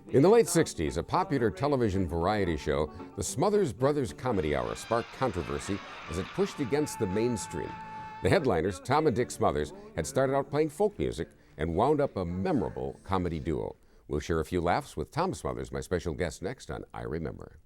In the late 60s, a popular television variety show, the Smothers Brothers Comedy Hour, sparked controversy as it pushed against the mainstream. The headliners, Tom and Dick Smothers, had started out playing folk music and wound up a memorable comedy duo. We'll share a few laughs with Tom Smothers, my special guest, next on I Remember.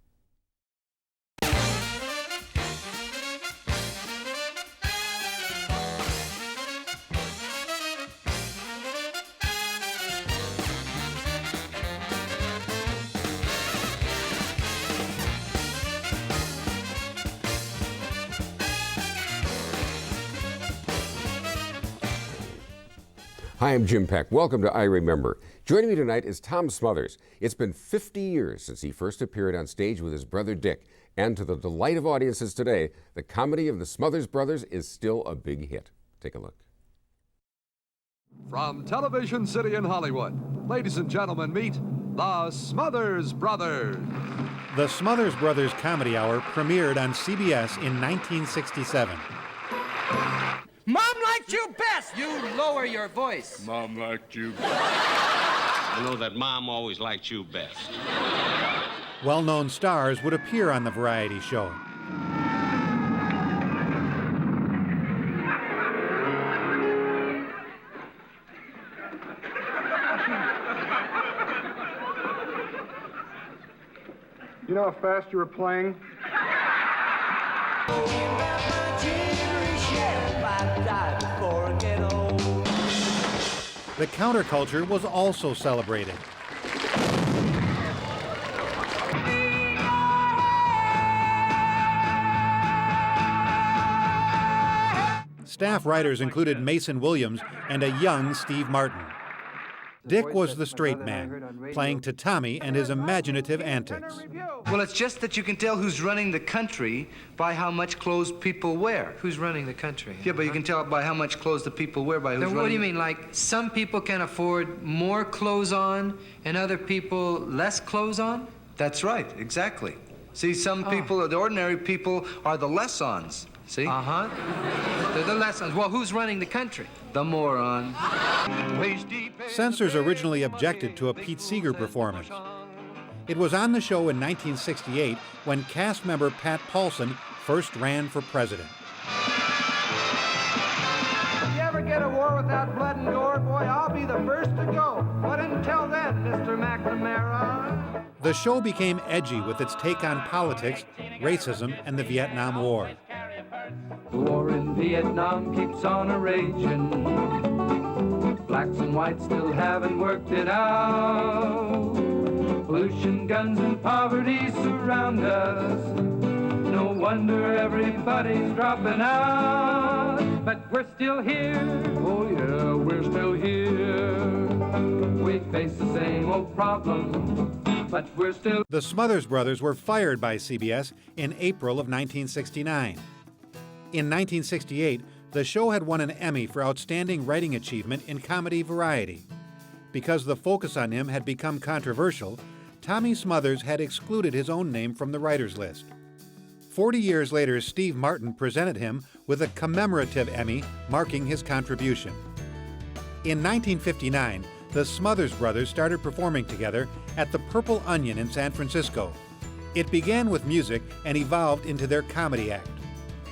Hi, I'm Jim Peck. Welcome to I Remember. Joining me tonight is Tom Smothers. It's been 50 years since he first appeared on stage with his brother Dick, and to the delight of audiences today, the comedy of the Smothers Brothers is still a big hit. Take a look. From Television City in Hollywood, ladies and gentlemen, meet the Smothers Brothers. The Smothers Brothers Comedy Hour premiered on CBS in 1967. Mom liked you best! You lower your voice. Mom liked you best. I know that Mom always liked you best. Well-known stars would appear on the variety show. You know how fast you were playing? The counterculture was also celebrated. Staff writers included Mason Williams and a young Steve Martin. Dick was the straight man, playing to Tommy and his imaginative antics. Well, it's just that you can tell who's running the country by how much clothes people wear. Who's running the country? Yeah, but you can tell by how much clothes the people wear by who's running. What do you mean? Like some people can afford more clothes on and other people less clothes on? That's right, exactly. See, some people, the ordinary people, are the less-ons. See? Uh-huh. They're the less-ons. Well, who's running the country? The moron. Censors originally objected to a Pete Seeger performance. It was on the show in 1968 when cast member Pat Paulson first ran for president. If you ever get a war without blood and gore, boy, I'll be the first to go. But until then, Mr. McNamara. The show became edgy with its take on politics, racism, and the Vietnam War. The war in Vietnam keeps on a-raging. Blacks and whites still haven't worked it out. Pollution, guns, and poverty surround us. No wonder everybody's dropping out. But we're still here. Oh yeah, we're still here. We face the same old problem, but we're still... The Smothers Brothers were fired by CBS in April of 1969. In 1968, the show had won an Emmy for Outstanding Writing Achievement in Comedy Variety. Because the focus on him had become controversial, Tommy Smothers had excluded his own name from the writers' list. 40 years later, Steve Martin presented him with a commemorative Emmy marking his contribution. In 1959, the Smothers Brothers started performing together at the Purple Onion in San Francisco. It began with music and evolved into their comedy act.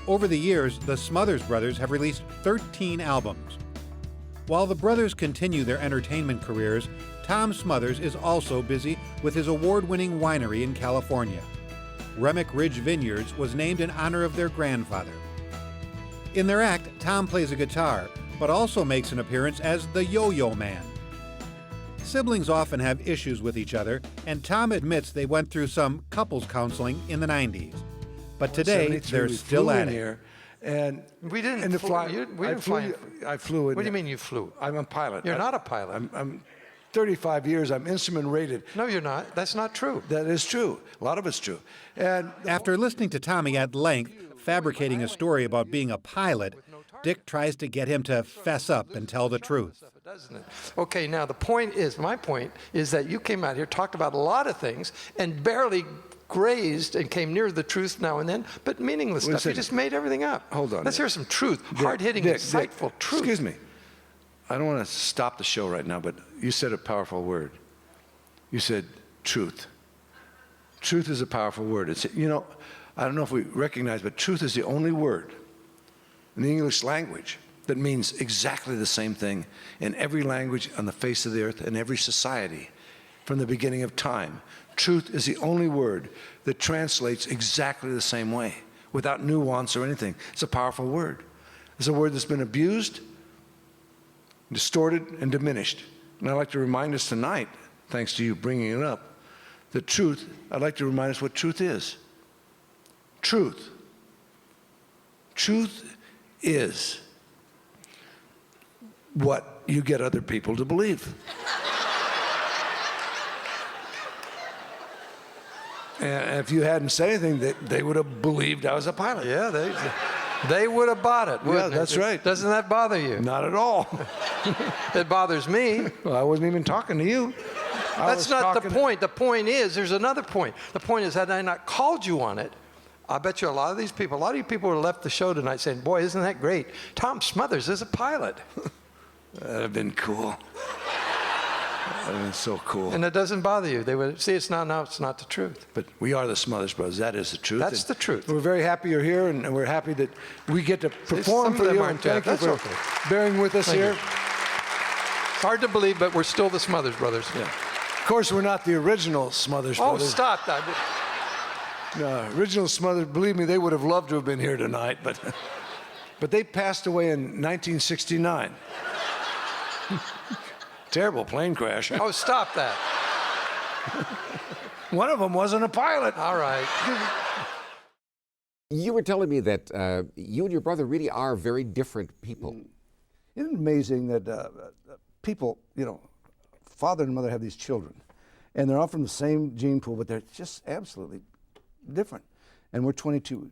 Over the years, the Smothers Brothers have released 13 albums. While the brothers continue their entertainment careers, Tom Smothers is also busy with his award-winning winery in California. Remick Ridge Vineyards was named in honor of their grandfather. In their act, Tom plays a guitar, but also makes an appearance as the Yo-Yo Man. Siblings often have issues with each other, and Tom admits they went through some couples counseling in the 90s. But today, they're still at it. Here, and we didn't. And the fly, fly, we didn't fly. I flew. What do you mean you flew? I'm a pilot. You're not a pilot. I'm 35 years. I'm instrument rated. No, you're not. That's not true. That is true. A lot of it's true. And after listening to Tommy at length, fabricating a story about being a pilot, Dick tries to get him to fess up and tell the truth. Doesn't it? Okay, now the point is, my point is that you came out here, talked about a lot of things, and barely grazed and came near the truth now and then, but meaningless stuff. You just made everything up. Hold on. Let's hear some truth, hard-hitting, insightful truth. Excuse me. I don't want to stop the show right now, but you said a powerful word. You said truth. Truth is a powerful word. It's, you know, I don't know if we recognize, but truth is the only word in the English language that means exactly the same thing in every language on the face of the earth, in every society, from the beginning of time. Truth is the only word that translates exactly the same way, without nuance or anything. It's a powerful word. It's a word that's been abused, distorted, and diminished. And I'd like to remind us tonight, thanks to you bringing it up, the truth, I'd like to remind us what truth is. Truth. Truth is what you get other people to believe. And if you hadn't said anything, they would have believed I was a pilot. Yeah, they would have bought it, wouldn't Yeah, that's it? right. Doesn't that bother you? Not at all. It bothers me. Well, I wasn't even talking to you. That's not the point. The point is, there's another point. The point is, had I not called you on it, I bet you a lot of these people, a lot of you people would have left the show tonight saying, boy, isn't that great? Tom Smothers is a pilot. That'd have been cool. That'd have been so cool. And it doesn't bother you. They would see it's not the truth. But we are the Smothers Brothers. That is the truth. That's the truth. We're very happy you're here, and we're happy that we get to perform some for of them you. aren't Thank you yet. for That's bearing with us Thank here. you. It's hard to believe, but we're still the Smothers Brothers. Yeah. Of course, we're not the original Smothers Oh, Brothers. stop that. No, original Smothers, believe me, they would have loved to have been here tonight, but they passed away in 1969. Terrible plane crash. Oh, stop that. One of them wasn't a pilot. All right. You were telling me that you and your brother really are very different people. Isn't it amazing that people, you know, father and mother have these children, and they're all from the same gene pool, but they're just absolutely different. And we're 22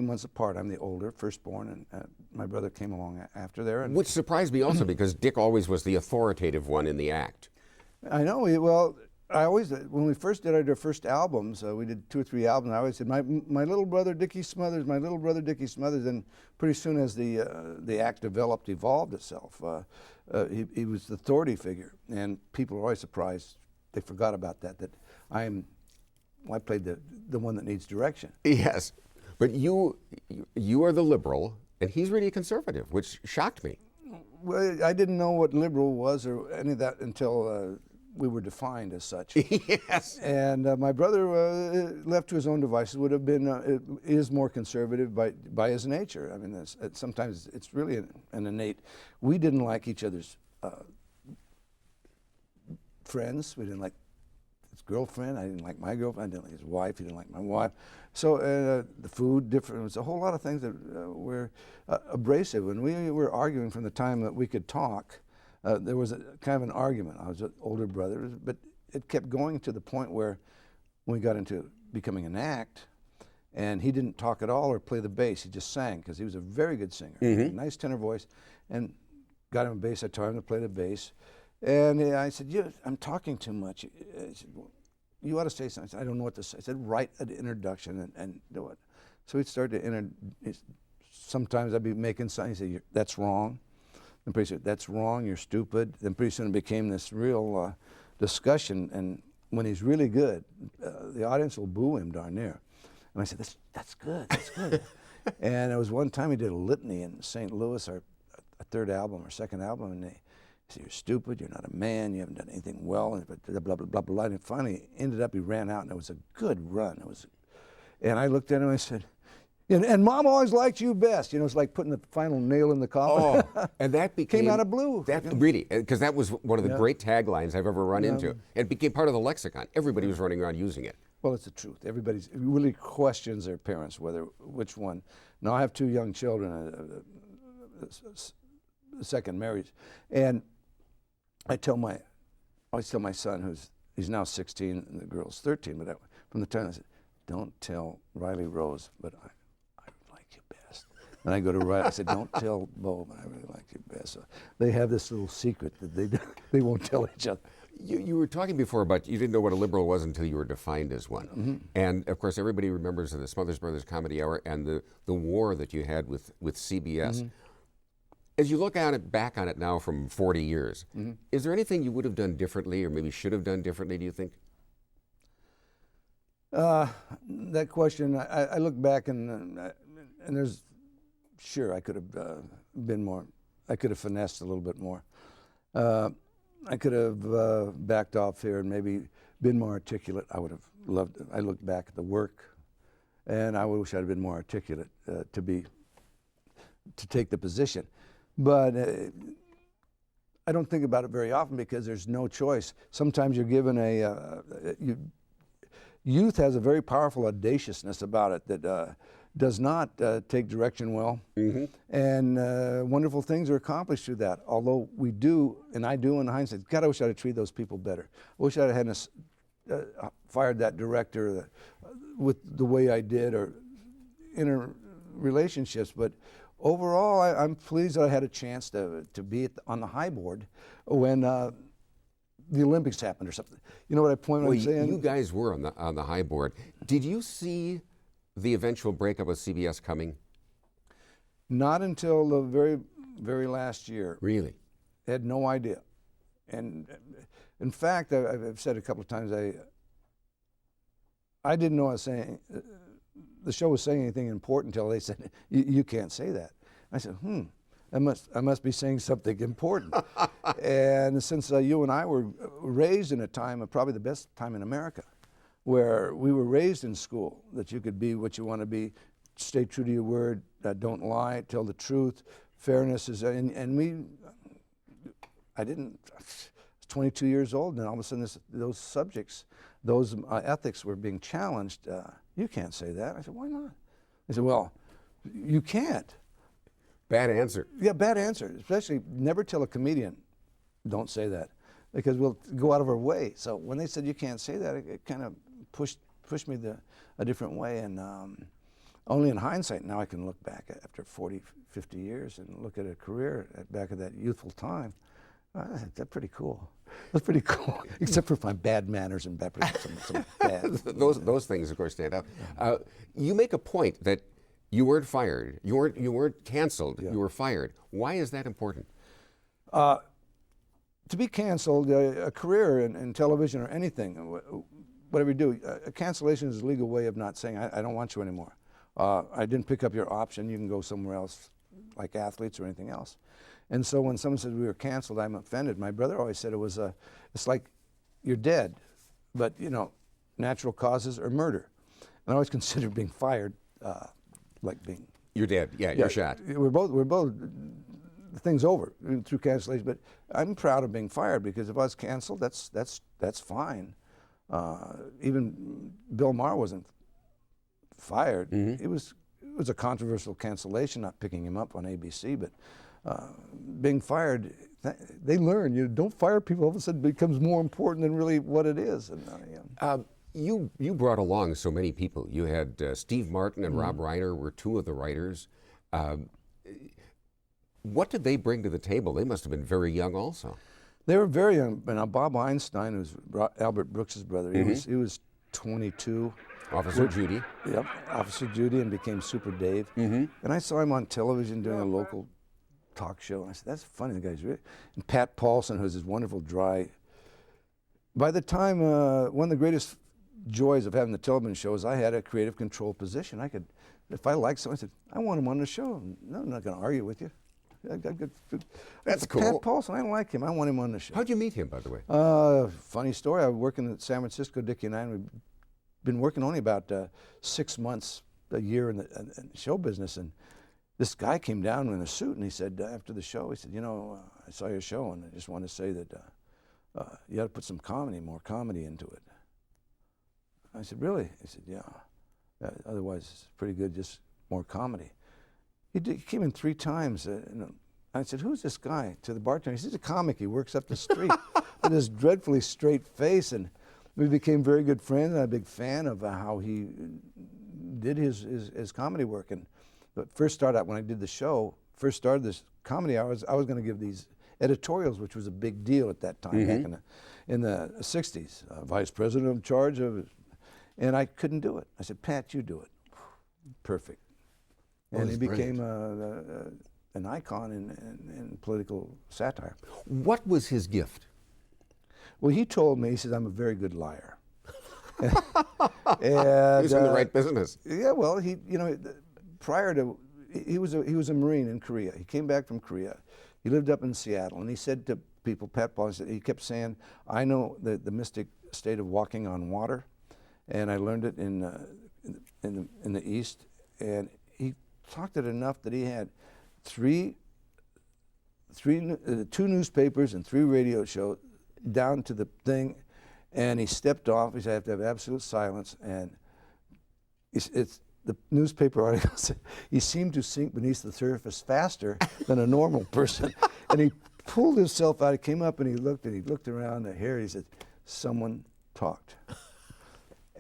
months apart. I'm the older, firstborn, and my brother came along after there. And Which surprised me also because Dick always was the authoritative one in the act. I know. Well, I always, when we first did our first albums, we did 2 or 3 albums, I always said, my little brother Dickie Smothers, my little brother Dickie Smothers. And pretty soon as the act evolved itself, he was the authority figure. And people are always surprised. They forgot about that I played the one that needs direction. Yes, but you are the liberal, and he's really conservative, which shocked me. Well, I didn't know what liberal was or any of that until we were defined as such. Yes. And my brother, left to his own devices, would have been is more conservative by his nature. I mean, sometimes it's really an innate. We didn't like each other's friends. We didn't like his girlfriend. I didn't like my girlfriend. I didn't like his wife. He didn't like my wife. So the food, different. It was a whole lot of things that were abrasive. When we were arguing from the time that we could talk, there was a kind of an argument. I was an older brother, but it kept going to the point where when we got into becoming an act, and he didn't talk at all or play the bass. He just sang because he was a very good singer, nice tenor voice, and got him a bass. I taught him to play the bass. And I said, I'm talking too much. He said, well, you ought to say something. I said, I don't know what to say. I said, write an introduction and do it. So he'd start to sometimes I'd be making something. He'd say, that's wrong. Then pretty soon, that's wrong, you're stupid. Then pretty soon it became this real discussion. And when he's really good, the audience will boo him darn near. And I said, that's good, that's good. And there was one time he did a litany in St. Louis, our third album, our second album, and they said, you're stupid, you're not a man, you haven't done anything well, and blah, blah, blah, blah, blah. And finally ended up, he ran out, and it was a good run. And I looked at him and I said, and Mom always liked you best. You know, it's like putting the final nail in the coffin. Oh, and that became... Came out of blue. Really, because that was one of the great taglines I've ever run into. It became part of the lexicon. Everybody was running around using it. Well, it's the truth. Everybody really questions their parents, which one. Now, I have 2 young children, second marriage, and I always tell my son, he's now 16 and the girl's 13, but from the time I said, don't tell Riley Rose, but I like you best. And I go to Riley, I said, don't tell Bo, but I really like you best. So they have this little secret that they won't tell each other. You were talking before about you didn't know what a liberal was until you were defined as one. And of course, everybody remembers the Smothers Brothers Comedy Hour and the war that you had with CBS. As you look back on it now from 40 years, is there anything you would have done differently or maybe should have done differently, do you think? That question, I look back and there's, sure, I could have been more. I could have finessed a little bit more. I could have backed off here and maybe been more articulate. I would have loved it. I look back at the work, and I wish I'd have been more articulate to take the position. But I don't think about it very often because there's no choice. Sometimes you're given youth has a very powerful audaciousness about it that does not take direction well. And wonderful things are accomplished through that. Although we do, and I do in hindsight, God, I wish I'd have treated those people better. I wish I hadn't fired that director with the way I did, or inner relationships. But overall, I'm pleased that I had a chance to be on the high board when the Olympics happened or something. You know what I'm saying? You guys were on the high board. Did you see the eventual breakup with CBS coming? Not until the very, very last year. Really? I had no idea. And in fact, I've said a couple of times, I didn't know I was saying, the show was saying anything important until they said, you can't say that. I said, I must be saying something important. And since you and I were raised in a time, probably the best time in America, where we were raised in school, that you could be what you want to be, stay true to your word, don't lie, tell the truth, fairness is, I was 22 years old, and all of a sudden those subjects, those ethics were being challenged. You can't say that. I said, why not? They said, well, you can't. Bad answer. Yeah, bad answer. Especially never tell a comedian, don't say that, because we'll go out of our way. So when they said you can't say that, it kind of pushed me a different way. And only in hindsight now I can look back after 40, 50 years and look at a career back at that youthful time. That's pretty cool. That's pretty cool, except for my bad manners and some bad. those things, of course, stand out. You make a point that you weren't fired, you weren't canceled, you were fired. Why is that important? To be canceled, a career in television or anything, whatever you do, a cancellation is a legal way of not saying, I don't want you anymore. I didn't pick up your option, you can go somewhere else, like athletes or anything else. And so when someone says we were canceled, I'm offended. My brother always said it's like you're dead, but natural causes or murder. And I always considered being fired like being. You're dead. Yeah, you're shot. We're both. The thing's over through cancellation. But I'm proud of being fired because if I was canceled, that's fine. Even Bill Maher wasn't fired. It was a controversial cancellation, not picking him up on ABC, but. Being fired, they learn. You don't fire people. All of a sudden, it becomes more important than really what it is. And, you brought along so many people. You had Steve Martin and Rob Reiner were two of the writers. What did they bring to the table? They must have been very young, also. They were very young. And Bob Einstein, who's Albert Brooks's brother, he was 22. Officer Judy. Yep, Officer Judy, and became Super Dave. And I saw him on television doing a local talk show, and I said, that's funny, the guy's really. And Pat Paulson, who's this wonderful, dry. By the time, one of the greatest joys of having the television show is I had a creative control position. I could, if I liked someone, I said, I want him on the show. No, I'm not going to argue with you. That's cool. Pat Paulson, I don't like him. I want him on the show. How'd you meet him, by the way? Funny story. I was working at San Francisco, Dickie and I, and we've been working only about 6 months, a year in the show business, and this guy came down in a suit and he said, after the show, he said, I saw your show and I just want to say that you got to put some more comedy into it. I said, really? He said, yeah. Otherwise, it's pretty good, just more comedy. He came in 3 times. I said, who's this guy? To the bartender. He said, he's a comic. He works up the street with this dreadfully straight face. And we became very good friends. And I'm a big fan of how he did his comedy work. And but first started out when I did the show, first started this comedy hour, I was going to give these editorials, which was a big deal at that time, back in the 60s. Vice president in charge of, and I couldn't do it. I said, Pat, you do it. Perfect. And he became an icon in political satire. What was his gift? Well, he told me, he said, I'm a very good liar. And, he was in the right business. Yeah, well, he, you know, prior to, he was a Marine in Korea. He came back from Korea. He lived up in Seattle, and he said to people, Pat Paul, he kept saying, I know the mystic state of walking on water, and I learned it in the East. And he talked it enough that he had two newspapers and 3 radio shows down to the thing, and he stepped off. He said, I have to have absolute silence, and it's the newspaper article said he seemed to sink beneath the surface faster than a normal person. And he pulled himself out. He came up and he looked around the hair. He said, someone talked.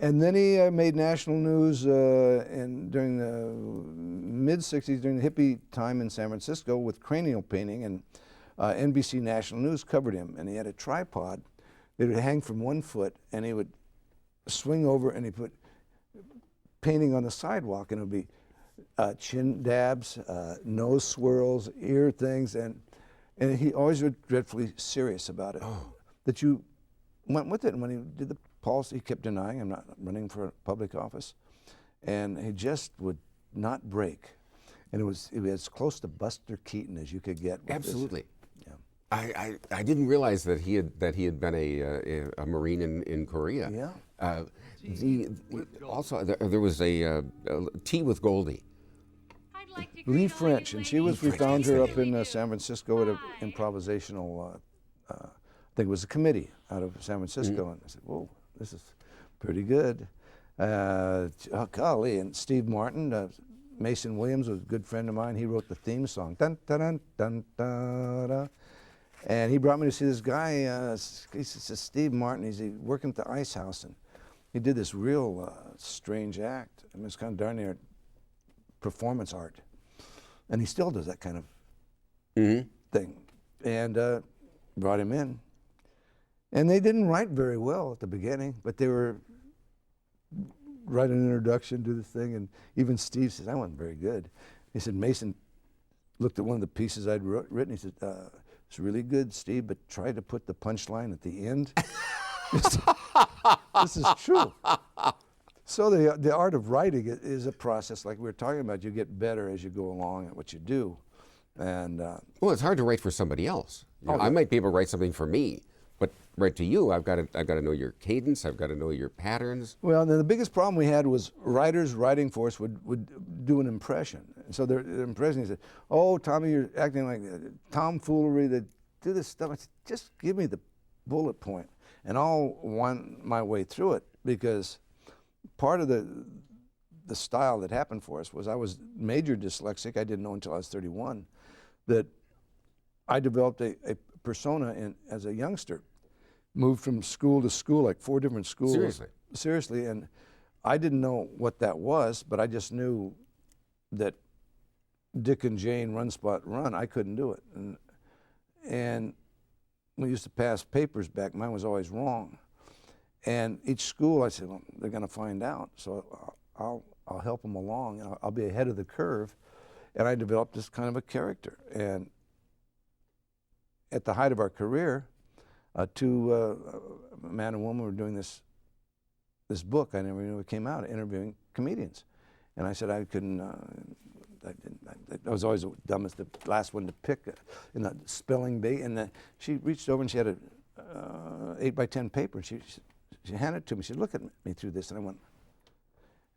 And then he made national news during the mid-'60s, during the hippie time in San Francisco with cranial painting, and NBC National News covered him. And he had a tripod that would hang from one foot, and he would swing over and he put painting on the sidewalk, and it would be chin dabs, nose swirls, ear things, and he always was dreadfully serious about it. Oh. That you went with it, and when he did the policy, he kept denying, I'm not running for public office, and he just would not break, and it was as close to Buster Keaton as you could get. With Absolutely. This. Yeah. I didn't realize that he had been a Marine in Korea. Yeah. Also, there was a Tea with Goldie. Lee French, and we found her up in San Francisco at an improvisational, I think it was a committee out of San Francisco, and I said, whoa, this is pretty good. Oh, golly, and Steve Martin, Mason Williams was a good friend of mine. He wrote the theme song, dun, dun, dun, dun, dun, dun. And he brought me to see this guy, he says, Steve Martin, he's working at the Ice House, and he did this real strange act. I mean, it's kind of darn near performance art. And he still does that kind of thing. And brought him in. And they didn't write very well at the beginning, but they were writing an introduction to the thing, and even Steve says, I wasn't very good. He said, Mason looked at one of the pieces I'd written, he said, it's really good, Steve, but try to put the punchline at the end. This is true. So the art of writing is a process like we were talking about. You get better as you go along at what you do. And well, it's hard to write for somebody else. You know, I might be able to write something for me, but write to you, I've got to know your cadence. I've got to know your patterns. Well, the biggest problem we had was writers writing for us would do an impression. And so their impression, he said, "Oh, Tommy, you're acting like tomfoolery. That do this stuff." I said, "Just give me the bullet point, and I'll wind my way through it." Because part of the style that happened for us was I was major dyslexic. I didn't know until I was 31 that I developed a persona as a youngster. Moved from school to school, like 4 different schools. Seriously? Seriously, and I didn't know what that was, but I just knew that Dick and Jane, Run Spot Run, I couldn't do it. And we used to pass papers back. Mine was always wrong. And each school, I said, well, they're going to find out, so I'll help them along. And I'll be ahead of the curve. And I developed this kind of a character. And at the height of our career, a man and woman were doing this book. I never knew it came out, interviewing comedians. And I said I couldn't, I was always the dumbest, the last one to pick in the spelling bee. And she reached over and she had a 8x10 paper. She handed it to me. She said, look at me through this. And I went,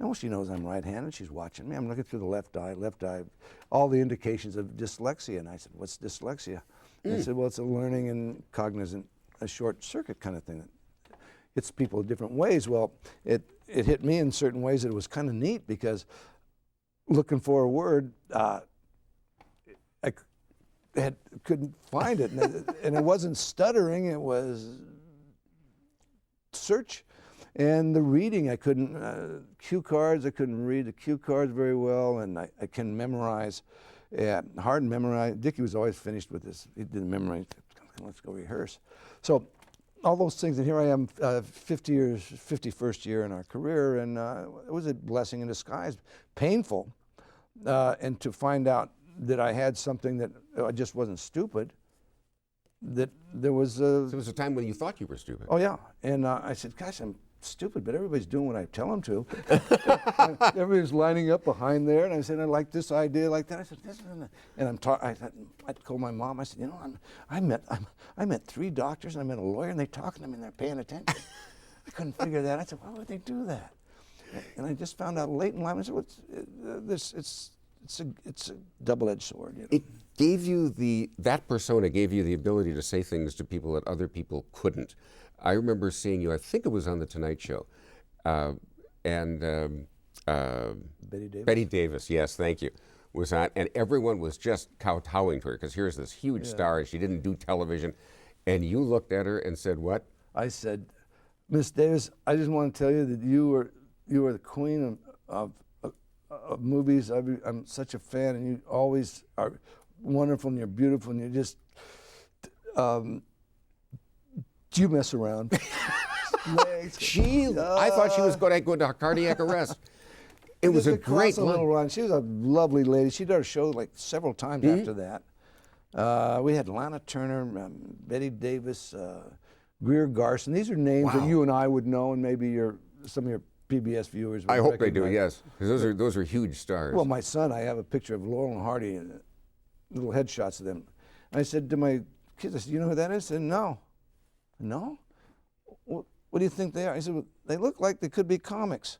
oh, she knows I'm right-handed. She's watching me. I'm looking through the left eye, all the indications of dyslexia. And I said, what's dyslexia? And I said, well, it's a learning and cognizant, a short circuit kind of thing that hits people in different ways. Well, it hit me in certain ways that it was kind of neat because looking for a word, I couldn't find it. And it wasn't stuttering, it was search. And the reading, I couldn't, cue cards, I couldn't read the cue cards very well, and I can memorize, hard to memorize. Dickie was always finished with this. He didn't memorize, let's go rehearse. So all those things, and here I am, 51st year in our career, and it was a blessing in disguise. Painful, and to find out that I had something that I just wasn't stupid, that there was So there was a time when you thought you were stupid. Oh yeah, and I said, gosh, stupid, but everybody's doing what I tell them to. Everybody's lining up behind there, and I said, I like this idea, like that. I said, and I told my mom, I said, you know, I met 3 doctors, and I met a lawyer, and they talking to me, and they're paying attention. I couldn't figure that. I said, why would they do that? And I just found out late in life. I said, it's a double-edged sword. You know? It gave you that persona gave you the ability to say things to people that other people couldn't. I remember seeing you, I think it was on The Tonight Show, and Betty Davis, yes, thank you, was on, and everyone was just kowtowing to her, because here's this huge star, and she didn't do television, and you looked at her and said, what? I said, Miss Davis, I just want to tell you that you were the queen of movies. I'm such a fan, and you always are wonderful, and you're beautiful, and you're just, do you mess around? I thought she was going to go into cardiac arrest. It was a great run. She was a lovely lady. She did our show like several times after that. We had Lana Turner, Betty Davis, Greer Garson. These are names that you and I would know, and maybe some of your PBS viewers would I hope they do, recognize. yes, because those are huge stars. Well, my son, I have a picture of Laurel and Hardy and little headshots of them. And I said to my kids, I said, you know who that is? They said, no. No? What do you think they are? He said, well, they look like they could be comics.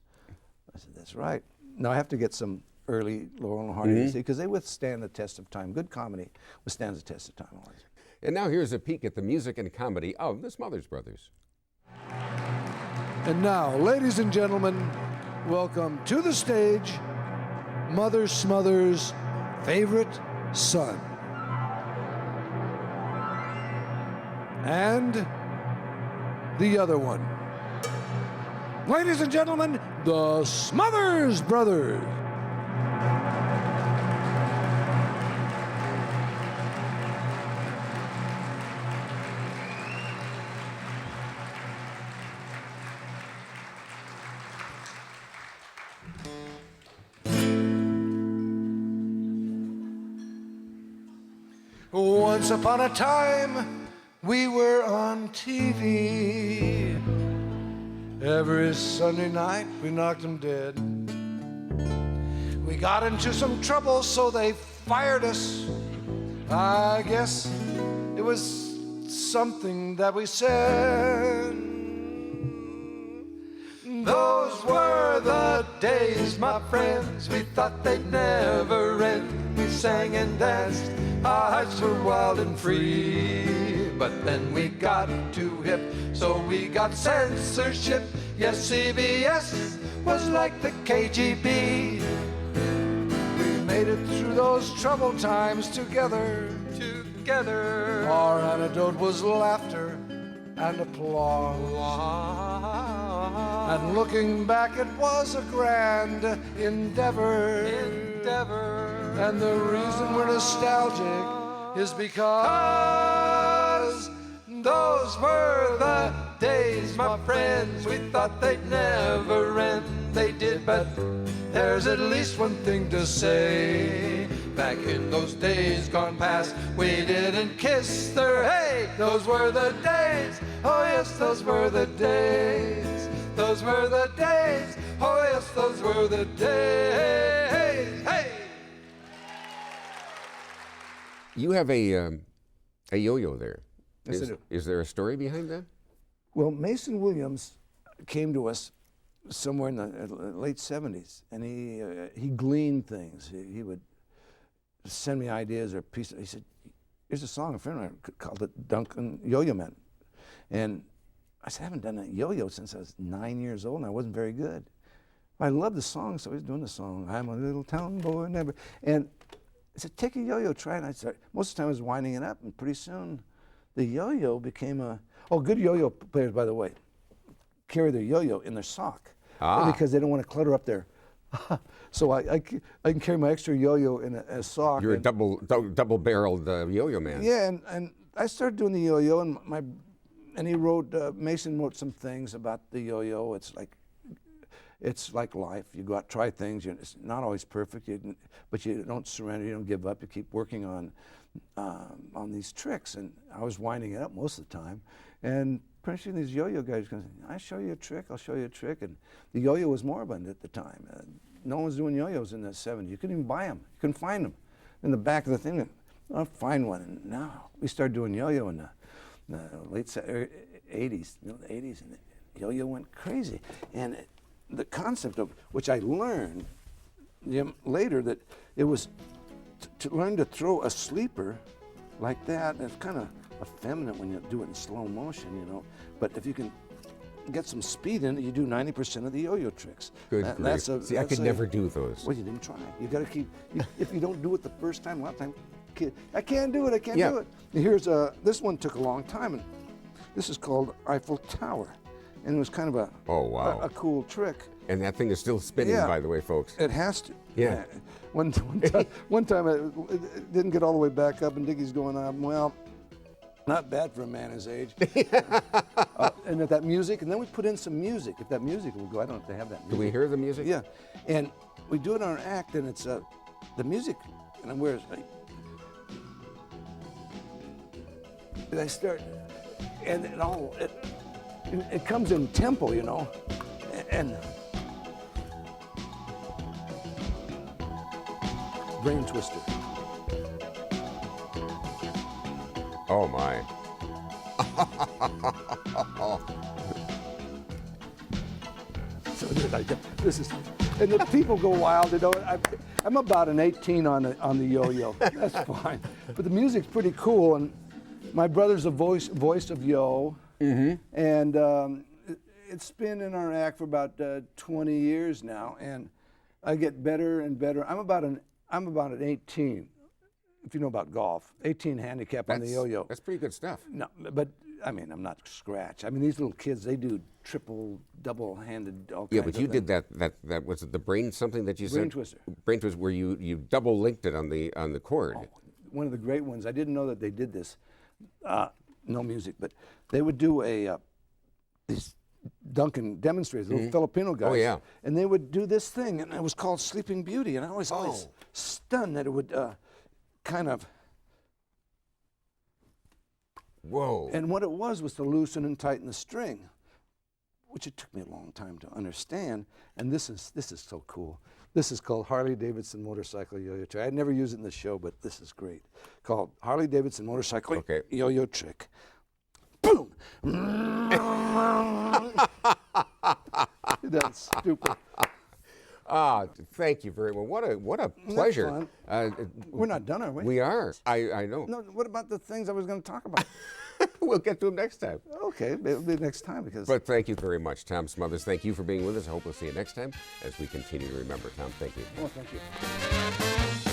I said, that's right. Now I have to get some early Laurel and Hardy to see, because they withstand the test of time. Good comedy withstands the test of time always. And now here's a peek at the music and comedy of the Smothers Brothers. And now, ladies and gentlemen, welcome to the stage, Mother Smothers' favorite son. And the other one. Ladies and gentlemen, the Smothers Brothers. Once upon a time, we were on TV. Every Sunday night, we knocked them dead. We got into some trouble, so they fired us. I guess it was something that we said. Those were the days, my friends, we thought they'd never end. We sang and danced, our hearts were wild and free. But then we got too hip, so we got censorship. Yes, CBS was like the KGB. We made it through those troubled times together. Our antidote was laughter and applause. And looking back, it was a grand endeavor. And the reason we're nostalgic is because those were the days, my friends. We thought they'd never end. They did, but there's at least one thing to say. Back in those days gone past, we didn't kiss their hey. Those were the days. Oh yes, those were the days. Those were the days. Oh yes, those were the days. Hey. You have a yo-yo there. Yes, I do. Is there a story behind that? Well, Mason Williams came to us somewhere in the late 70s, and he gleaned things. He would send me ideas or pieces. He said, here's a song a friend of mine called it Duncan Yo-Yo Man. And I said, I haven't done a yo-yo since I was 9 years old, and I wasn't very good. I loved the song, so I was doing the song. I'm a little town boy, never. And I said, take a yo-yo, try it. And I started, most of the time I was winding it up, and pretty soon the yo-yo became a, good yo-yo players, by the way, carry their yo-yo in their sock because they don't want to clutter up their, so I can carry my extra yo-yo in a sock. You're a double-barreled yo-yo man. Yeah, and I started doing the yo-yo, and he wrote, Mason wrote some things about the yo-yo. It's like life. You go out, try things. It's not always perfect, but you don't surrender. You don't give up. You keep working on these tricks. And I was winding it up most of the time. And pretty soon these yo-yo guys going, "I show you a trick, I'll show you a trick." And the yo-yo was moribund at the time. No one was doing yo-yos in the 70s. You couldn't even buy them. You couldn't find them. In the back of the thing, I'll find one. And now we started doing yo-yo in the late 80s, the 80s, and the yo-yo went crazy. And the concept of, which I learned later, that it was to learn to throw a sleeper like that. It's kind of effeminate when you do it in slow motion, you know. But if you can get some speed in it, you do 90% of the yo-yo tricks. Good grief. See, I could never do those. Well, you didn't try. You got to keep. If you don't do it the first time, a lot of times, I can't do it. I can't do it. And here's this one took a long time, and this is called Eiffel Tower, and it was kind of a a cool trick. And that thing is still spinning, by the way, folks. It has to. Yeah. One time it didn't get all the way back up, and Dickie's going, well, not bad for a man his age. And that music, and then we put in some music. If that music will go, I don't know if they have that music. Do we hear the music? Yeah. And we do it on our act, and it's the music, and where's I start, and it comes in tempo, you know, and brain twister. Oh my. So this is, and the people go wild. You know, I'm about an 18 on the yo-yo. That's fine, but the music's pretty cool. And my brother's a voice of yo, and it's been in our act for about 20 years now, and I get better and better. I'm about an 18. If you know about golf, 18 handicap on the yo-yo. That's pretty good stuff. No, but I mean, I'm not scratch. I mean, these little kids, they do triple, double-handed, all kinds of things. Yeah, but you did that was it the brain something that you said? Brain twister. Brain twister, where you double linked it on the cord. Oh, one of the great ones. I didn't know that they did this. No music, but they would do these Duncan demonstrators, little Filipino guys. Oh, yeah. And they would do this thing, and it was called Sleeping Beauty. And I was always stunned that it would kind of. Whoa. And what it was to loosen and tighten the string, which it took me a long time to understand. And this is so cool. This is called Harley Davidson Motorcycle Yo-Yo Trick. I'd never use it in the show, but this is great. Called Harley Davidson Motorcycle Yo-Yo Trick. Boom! That's stupid. Thank you very much. What a pleasure. We're not done, are we? We are. I know. No, what about the things I was going to talk about? We'll get to them next time. Okay, it'll be next time because. But thank you very much, Tom Smothers. Thank you for being with us. I hope we'll see you next time as we continue to remember Tom. Thank you. Well, thank you.